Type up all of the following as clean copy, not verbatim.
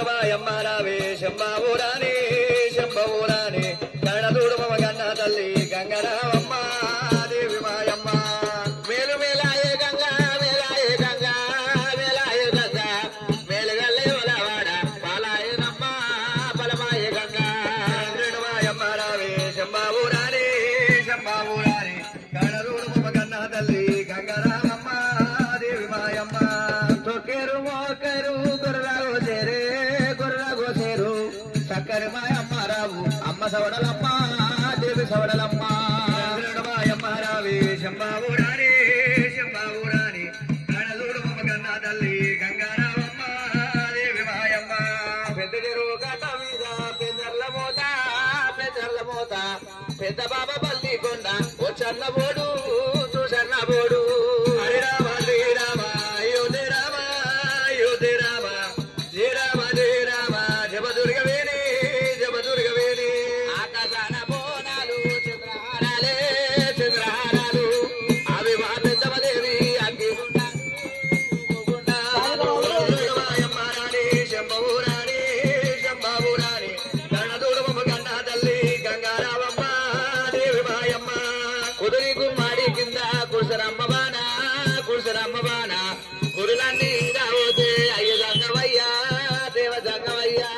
మాయమ్మారావే శంబాబూరాని శంభూరాని కరణదూడు మమ గన్న తల్లి గంగరామమ్మ దేవి మాయమ్మ మేలు మేలాయే గంగా మేలాయే గంగా మేలాయే గంగా మేలుగల్లే వలవాడ పాలాయనమ్మ బలమాయే గంగా మాయమ్మారావే శంబాబూరాని శంబాబూరాని కరణదూడు మమ గన్న తల్లి గంగరామమ్మ దేవి మాయమ్మ తొక్కేరు మోకరు చక్కని మాయమ్మ రావు అమ్మ సవడలమ్మ దేవి సవడలమ్మ మాయమ్మారావి శంబాబూరాని శంబాబూరాని కణదూడు మమ గన్న తల్లి గంగారామమ్మ దేవి మాయమ్మ పెద్ద చెరువు గట్ట మీద పెద్దర్ల మోత పెద్ద బాబా పల్లి కొండ ఓ చన్న బోడు చూసన్న బోడు హరి రామ శ్రీ రామ అయోధ్య రామ అయోధ్య రామ జయ రామ జయ రామ జపదుర్గవేణి జపదుర్గవేణి ఆకాశాన బోనాలు చంద్రహారాలే చంద్రహారాలు అవి మా పెద్దమదేవి అగ్గిగుండాయమ్మారాణి శంభూరాణి శంభాబూరాణి కర్ణదూడు మమ గన్న తల్లి గంగారామమ్మ దేవి మాయమ్మ కుదురి గుమ్మాడి కింద కుర్సరమ్మ బాణ కురులన్నీ రావోతే అయ్య జంగవయ్యా దేవ జంగవయ్యా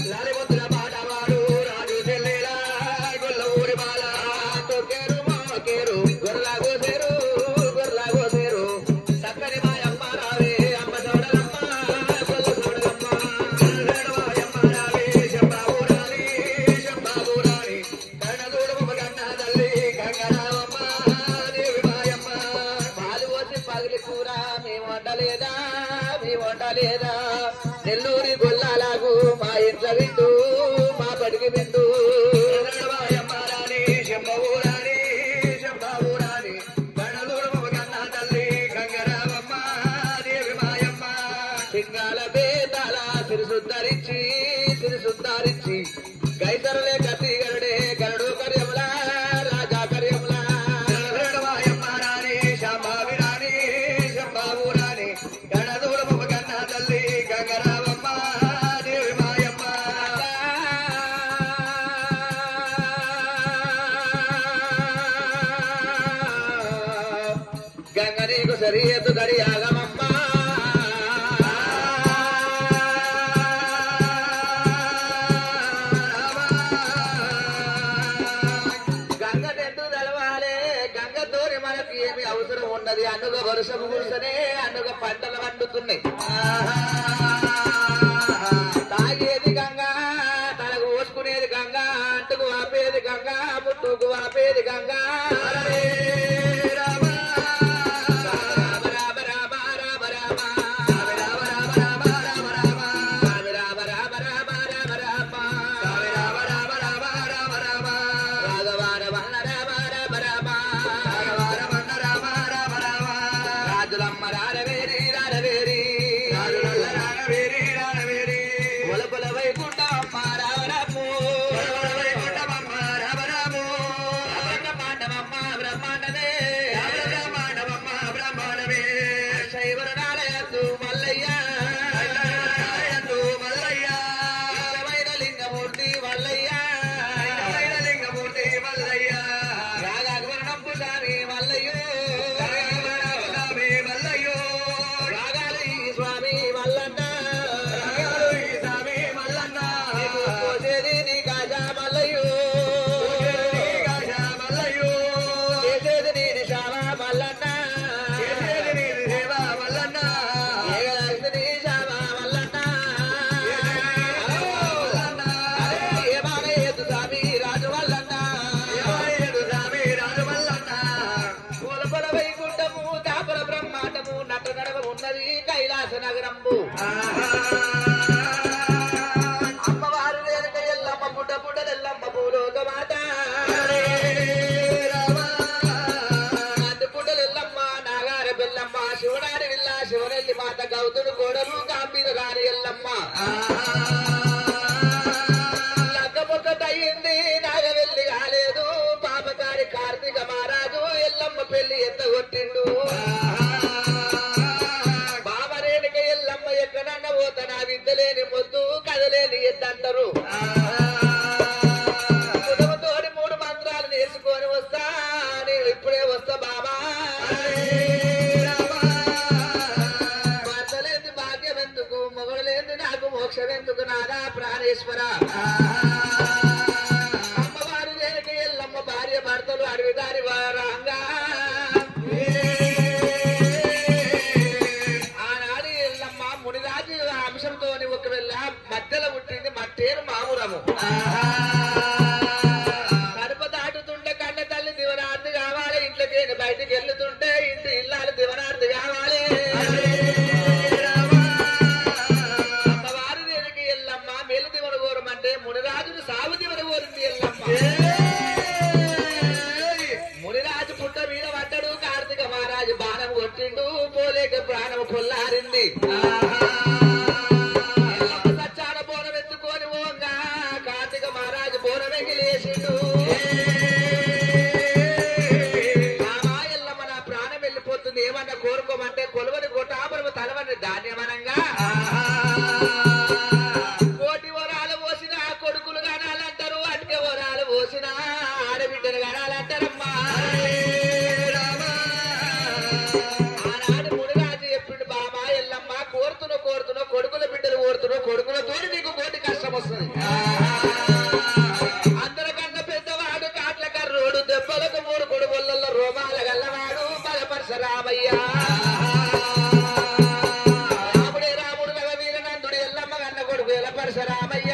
లాలి ముద్దుల పాటవాడు రాజు చెల్లెలా గొల్ల ఊరి బాల తొక్కేరు మోకేరు గొర్రెలాగోసేరు చక్కని మాయమ్మ రావే అమ్మ చోడలమ్మ గొల్ల చోడలమ్మ మాయమ్మ రావే శంబాబూరాని శంబాబూరాని కర్ణదూడు మమ గన్న తల్లి గంగరామమ్మ దేవి మాయమ్మ పాలు పోసి పగిలి కూర మేము వండలేదా నెల్లూరి గొల్లాలకు మా ఇంట్లో వింటూ మా బడికి వింటూ మాయమ్మారాని శంభూరాని శంభాబూరాని కర్ణదూడు మమ గన్న తల్లి గంగరామమ్మ దేవి మాయమ్మ సింగాల బేతాల సిరిసుద్దరించి గైతరులే కత్తి గరుడే గరుడు కర్యములా రాజా కర్యములా మాయమ్మారాని శంభావిరాని శంభాబూరాని కర్ణదూడు మమ గన్న తల్లి గంగరామమ్మ దేవి మాయమ్మ గంగ నీకు సరియత్తు గడి ఆగమమ్మ అవసరం ఉన్నది అన్నుగ వర్షము కూర్చొనే అన్నుగ పంటలు వండుతున్నాయి తాగేది గంగా తనకు పోసుకునేది గంగా అంటుకు వాపేది గంగా ముట్టుకు వాపేది గంగా కైలాస నగరంబు అమ్మవారు వేరుక ఎల్లమ్మ పుట్ట పుట్టలెల్లమ్మ భూలోక మాత పుట్టలెల్లమ్మ నాగార బెల్లమ్మ శివనారి విల్ల శివనెల్లి మాత గౌతుడు గోడలు కాంబీద రాని ఎల్లమ్మ లగ్గముక్కటయింది నాగవెల్లి కాలేదు పాపకారి కార్తీక మహారాజు ఎల్లమ్మ పెళ్లి ఎత్తగొట్టిండు ప్రాణేశ్వర అమ్మవారి దేనికి ఎల్లమ్మ భార్య భర్తలు అడవి దారి వారంగా ఆనాడు ఎల్లమ్మ మునిరాజు అంశంతో ఒకవేళ మధ్యలో పుట్టింది మట్టేరు మామూలము కడుపు దాటుతుంటే కన్న తల్లి దివనార్థి కావాలి ఇంట్లోకి బయటికి వెళ్తుంటే ఇంటి ఇల్లాలు దివనార్థి కావాలి అమ్మవారి దేనికి ఎల్లమ్మ మేలు దివన కోరమంటే మునిరాజును సాగు దివన కోరింది ఎల్లమ్మ మునిరాజు పుట్ట మీద పడ్డాడు కార్తీక మహారాజు బాణం కొట్టిండు పోలేక ప్రాణం కొల్లారింది సచ్చాన బోనం ఎత్తుకొని పోగా కార్తీక మహారాజు బోనం ఎగిలేసిండు ఎల్లమ్మ నా ప్రాణం వెళ్ళిపోతుంది ఏమన్నా కోరుకోమంటే కొలువని కొట్టాపరము తలవని ధాన్యమనంగా కోటి వరాలు పోసిన కొడుకులు కనాలంటారు అటుక వరాలు పోసిన ఆడబిడ్డలు కనాలంటారమ్మా ఆనాడు మునిరాజు చెప్పిండు బామా ఎల్లమ్మ కోరుతున్న కొడుకుల బిడ్డలు కోరుతున్నావు కొడుకులతో నీకు కోటి కష్టం వస్తుంది అందరికన్నా పెద్దవాడు కాట్ల కర్రోడు దెబ్బలకు 3 కొడుకులలో రోమాల గల్లవాడు బలపరశరామయ్య రాముడే రాముడు నగ వీరనందుడు ఎల్లమ్మ కన్న కొడుకు ఎల పరశరామయ్య